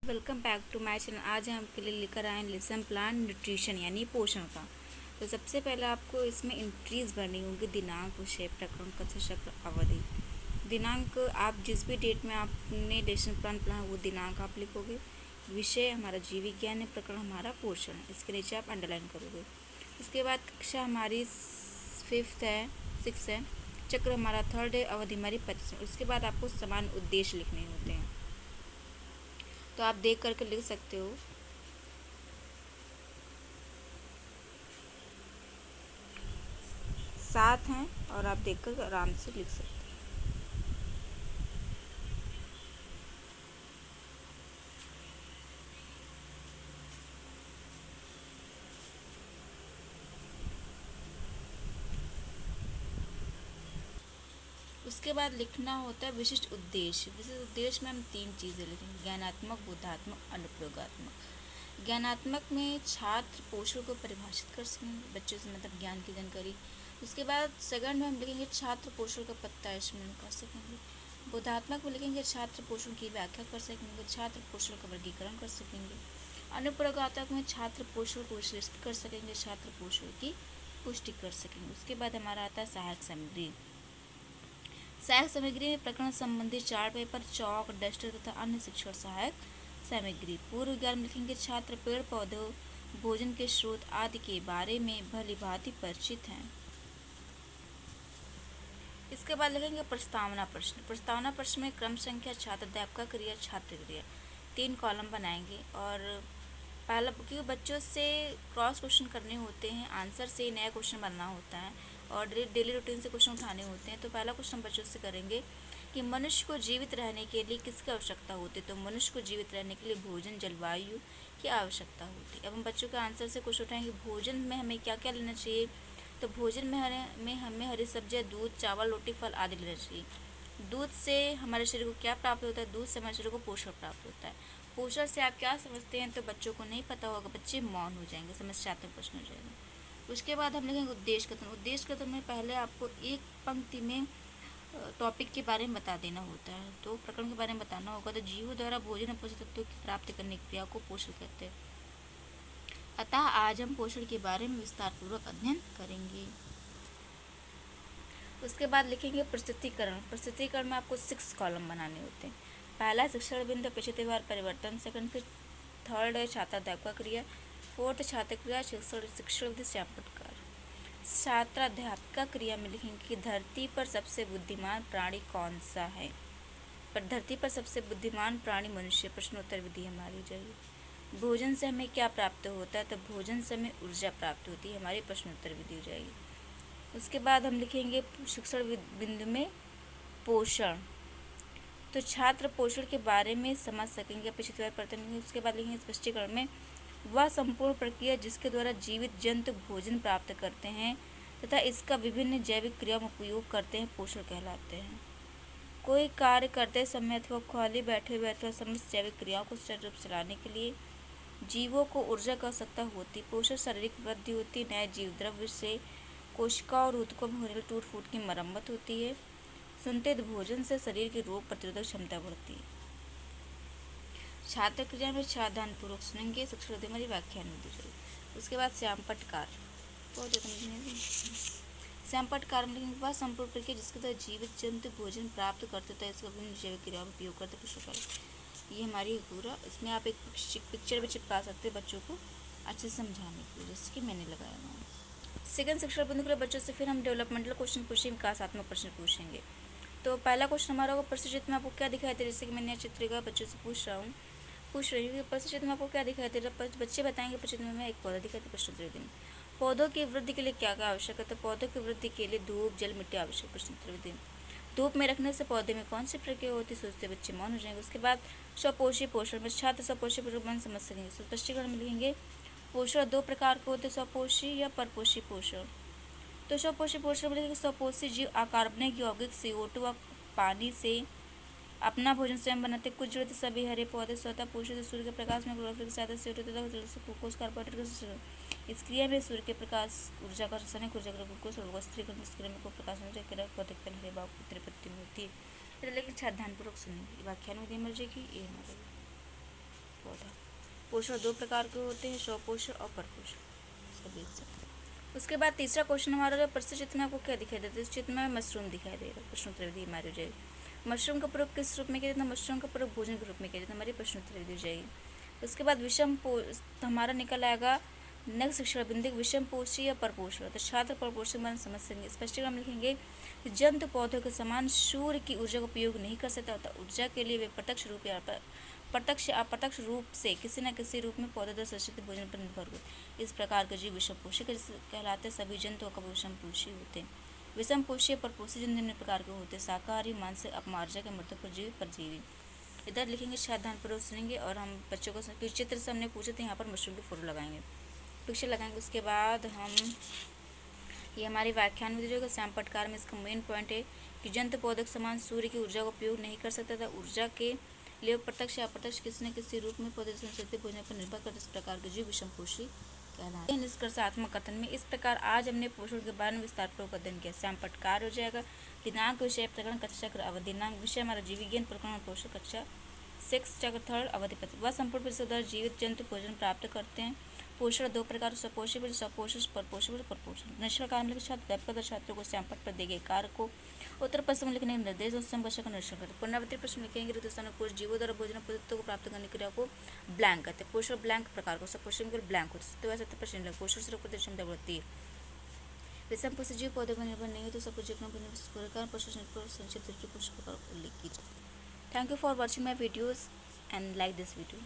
Welcome back to my channel. आज हम आपके लिए लेकर आए हैं लेसन प्लान न्यूट्रिशन यानी पोषण का। तो सबसे पहले आपको इसमें एंट्रीज भरनी होगी। दिनांक, विषय, प्रकरण, कथन, चक्र, अवधि। दिनांक आप जिस भी डेट में आपने लेसन प्लान पढ़ा वो दिनांक आप लिखोगे। विषय हमारा जीव विज्ञान है, प्रकरण हमारा पोषण है, इसके नीचे आप अंडरलाइन करोगे। उसके बाद कक्षा हमारी 5th है, 6th है, चक्र हमारा 3rd है, अवधि हमारी 25 है। उसके बाद आपको समान उद्देश्य लिखने होते हैं, तो आप देख करके लिख सकते हो। 7 हैं और आप देखकर आराम से लिख सकते हो। उसके बाद लिखना होता है विशिष्ट उद्देश्य। विशिष्ट उद्देश्य में हम 3 चीज़ें लिखेंगे: ज्ञानात्मक, बोधात्मक, अनुप्रयोगात्मक। ज्ञानात्मक में छात्र पोषण को परिभाषित कर सकेंगे, बच्चों से मतलब ज्ञान की जानकारी। उसके बाद सेकंड में हम लिखेंगे छात्र पोषण का पता स्मरण कर सकेंगे। बोधात्मक में लिखेंगे छात्र पोषण की व्याख्या कर सकेंगे, छात्र पोषण का वर्गीकरण कर सकेंगे। अनुप्रयोगात्मक में छात्र पोषण को विश्लेषित कर सकेंगे, छात्र पोषण की पुष्टि कर सकेंगे। उसके बाद हमारा आता है सहायक सामग्री। सहायक सामग्री में प्रकरण संबंधी चार्ट पेपर, चौक, डस्टर तथा अन्य शिक्षण सहायक सामग्री। पूर्व विज्ञान में लिखेंगे छात्र पेड़ पौधों, भोजन के स्रोत आदि के बारे में भली भांति परिचित हैं। इसके बाद लिखेंगे प्रस्तावना प्रश्न। प्रस्तावना प्रश्न में क्रम संख्या, छात्र, अध्यापक क्रिया, छात्र क्रिया, 3 कॉलम बनाएंगे। और पहला, क्योंकि बच्चों से क्रॉस क्वेश्चन करने होते हैं, आंसर से नया क्वेश्चन बनना होता है और डेली रूटीन से क्वेश्चन उठाने होते हैं। तो पहला क्वेश्चन बच्चों से करेंगे कि मनुष्य को जीवित रहने के लिए किसकी आवश्यकता होती है। तो मनुष्य को जीवित रहने के लिए भोजन, जलवायु की आवश्यकता होती है। अब हम बच्चों के आंसर से क्वेश्चन उठाएंगे भोजन में हमें क्या क्या लेना चाहिए। तो भोजन में हमें हरी सब्जियाँ, दूध, चावल, रोटी, फल आदि लेना चाहिए। दूध से हमारे शरीर को क्या प्राप्त होता है। दूध से हमारे शरीर को पोषण प्राप्त होता है। पोषण से आप क्या समझते हैं, तो बच्चों को नहीं पता होगा, बच्चे मौन हो जाएंगे, समस्यात्मक प्रश्न हो जाएगा। उसके बाद हम लिखेंगे उद्देश्य कथन। उद्देश्य कथन में पहले आपको एक पंक्ति में टॉपिक के बारे में बता देना होता है, तो प्रकरण के बारे में बताना होगा। तो जीवों द्वारा भोजन और पोषक तत्वों की प्राप्ति करने की क्रिया को पोषण कहते हैं। अतः आज हम पोषण के बारे में विस्तार पूर्वक अध्ययन करेंगे। उसके बाद लिखेंगे प्रस्तुतिकरण। प्रस्तुतिकरण में आपको 6 कॉलम बनाने होते हैं। पहला शिक्षण बिंदु, अपेक्षित व्यवहार परिवर्तन। सेकंड, फिर 3rd है छात्र अध्यापक क्रिया। 4th छात्र क्रिया, शिक्षण विधि, श्यामपटकार। छात्र अध्यापिका क्रिया में लिखेंगे कि धरती पर सबसे बुद्धिमान प्राणी कौन सा है। पर धरती पर सबसे बुद्धिमान प्राणी मनुष्य। प्रश्नोत्तर विधि हमारी हो जाएगी। भोजन से हमें क्या प्राप्त होता है। तो भोजन से हमें ऊर्जा प्राप्त होती है, हमारी प्रश्नोत्तर विधि हो जाएगी। उसके बाद हम लिखेंगे शिक्षण बिंदु में पोषण। तो छात्र पोषण के बारे में समझ सकेंगे, अपेक्षित परिवर्तन। उसके बाद लिखेंगे स्पष्टीकरण में वह संपूर्ण प्रक्रिया जिसके द्वारा जीवित जंतु भोजन प्राप्त करते हैं तथा इसका विभिन्न जैविक क्रियाओं में उपयोग करते हैं, पोषण कहलाते हैं। कोई कार्य करते समय अथवा खाली बैठे हुए अथवा समस्त जैविक क्रियाओं को सुचारू रूप से चलाने के लिए जीवों को ऊर्जा की आवश्यकता होती। पोषण शारीरिक वृद्धि होती, नए जीव द्रव्य से कोशिका और ऊतकों में होने वाली टूट फूट की मरम्मत होती है। संतुलित भोजन से शरीर की रोग प्रतिरोधक क्षमता बढ़ती है। छात्र क्रिया में सावधान पूर्वक सुनेंगे, शिक्षण विधि हमारी व्याख्यान दी जाएगी। उसके बाद श्यामपटकार। श्यामपटकार में लिखेंगे वह संपूर्ण प्रक्रिया जिसके द्वारा जीवित जंतु भोजन प्राप्त करते थे, इसका विभिन्न जैविक क्रियाओं में उपयोग करते प्रश्न। ये हमारी पूरा, इसमें आप एक पिक्चर भी चिपका सकते हैं बच्चों को अच्छे से समझाने के लिए, जैसे कि मैंने लगाया हुआ। सेकंड शिक्षण बिंदु के लिए बच्चों से फिर हम डेवलपमेंटल क्वेश्चन पूछेंगे, विकासात्मक प्रश्न पूछेंगे। तो पहला क्वेश्चन हमारा होगा परिचित में आपको क्या दिखाई दे रहा है। जैसे कि मैंने चित्र का बच्चों से पूछ रही हूँ कि परिचित में आपको क्या दिखाई दे रहा है। बच्चे बताएंगे परिचित में एक पौधा दिखाई दे। प्रश्नोत्तर विधि में पौधों की वृद्धि के लिए क्या क्या आवश्यक है। तो पौधों की वृद्धि के लिए धूप, जल, मिट्टी आवश्यक। प्रश्नोत्तर विधि में धूप में रखने से पौधे में कौन सी प्रक्रिया होती है। सोचते बच्चे मौन हो जाएंगे। उसके बाद स्वपोषी पोषण में छात्र स्वपोषी पोषण समझ सकेंगे। स्पष्टीकरण में लिखेंगे पोषण 2 प्रकार के होते हैं, स्वपोषी या परपोषी पोषण। तो स्वपोषी पोषण में लिखेंगे स्वपोषी जीव अकार्बनिक यौगिक CO2 व पानी से अपना भोजन स्वयं बनाते। कुछ जरूरत सभी हरे पौधे स्वतः पोषित सूर्य के प्रकाश में क्लोरोफिल की सहायता से ग्लूकोज कार्बोहाइड्रेट। इस क्रिया में सूर्य के प्रकाश ऊर्जा का रासायनिक ऊर्जा ग्लूकोज और स्त्रीकरण इस क्रिया में को प्रकाश पौधे हरे भाव उत्पत्ति में होती है। लेकिन ध्यानपूर्वक सुनेंगे, व्याख्यान में दी मर्जी की ये हमारे पोषण दो प्रकार के होते हैं, स्वपोषण और परपोषण सभी से। उसके बाद तीसरा क्वेश्चन हमारा जो प्रस्तुत चित्र में आपको क्या दिखाई देता है, इस चित्र में मशरूम दिखाई दे रहा है। प्रश्नोत्तर विधि हमारी हो जाएगी। मशरूम का प्रयोग किस रूप में किया जाता है, मशरूम का प्रयोग भोजन के रूप में किया जाता है, हमारी प्रश्नोत्तर विधि हो जाएगी। उसके बाद हमारा निकल आएगा नेक्स्ट शिक्षण बिंदु विषम पोषी या परपोषण। तो छात्र परपोषण में समझ सकेंगे। स्पष्टीकरण हम लिखेंगे जंतु पौधों के समान सूर्य की ऊर्जा का उपयोग नहीं कर सकता होता। ऊर्जा के लिए वे प्रत्यक्ष रूप या अप्रत्यक्ष रूप से किसी न किसी रूप में पौधे द्वारा सृजित भोजन पर निर्भर हुए। इस प्रकार के जीव विषम पोषी कहलाते। सभी जंतुओं का विषम पोषी होते हैं। विषम पोषी या परपोषी जंतु निम्न प्रकार के होते हैं, शाकाहारी, मांसिक, अपमार्जक या मृत परजीवी। इधर लिखेंगे, ध्यानपूर्वक सुनेंगे और हम बच्चों को चित्र से हमने पूछे थे, यहाँ पर मशरूम की फोटो लगाएंगे, पिक्चर लगाएंगे। उसके बाद हम ये हमारी व्याख्यान में जो श्यामपटकार में इसका मेन पॉइंट है कि जंतु पौधक समान सूर्य की ऊर्जा का उपयोग नहीं कर सकता था। ऊर्जा के लिए प्रत्यक्ष या अप्रत्यक्ष किसी न किसी रूप में पौधे संस्कृति भोजन पर निर्भर कर इस प्रकार के जीव विषम पोषी कहलाते हैं। निष्कर्षात्मक कथन में इस प्रकार आज हमने पोषण के बारे में विस्तारपूर्वक अध्ययन किया। श्यामपटकार हो जाएगा। दिनांक विषय प्रकरण कक्षा चक्र अवधि। दिनांक विषय हमारा जीव विज्ञान प्रकरण पोषण कक्षा 6 चक्र 3 अवधि पत्र। वह संपूर्ण परिषद जीवित जंतु भोजन प्राप्त करते हैं। पोषण दो प्रकार, स्वपोषी स्वपोषण, परपोषण परपोषण। निरीक्षण कार्य के साथ अध्यापक छात्रों को श्यामपट पर दिए गए कार्य को उत्तर पश्चिम लिखने के निर्देश और भाषा का निरीक्षण करते। पुनरावृत्ति प्रश्न लिखेंगे ऋतुस्थान कोष जीवों द्वारा भोजन पदार्थों को प्राप्त करने की क्रिया को ब्लैंक कहते हैं। पोषण ब्लैंक प्रकार को, स्वपोषण केवल ब्लैंक होता है। तो वैसे प्रश्न पोषण से क्षमता बढ़ती है। विषम पोषी जीव पौधे पर निर्भर नहीं है तो सब संक्षिप्त पोषण प्रकार उल्लेखित। Thank you for watching my videos and like this video.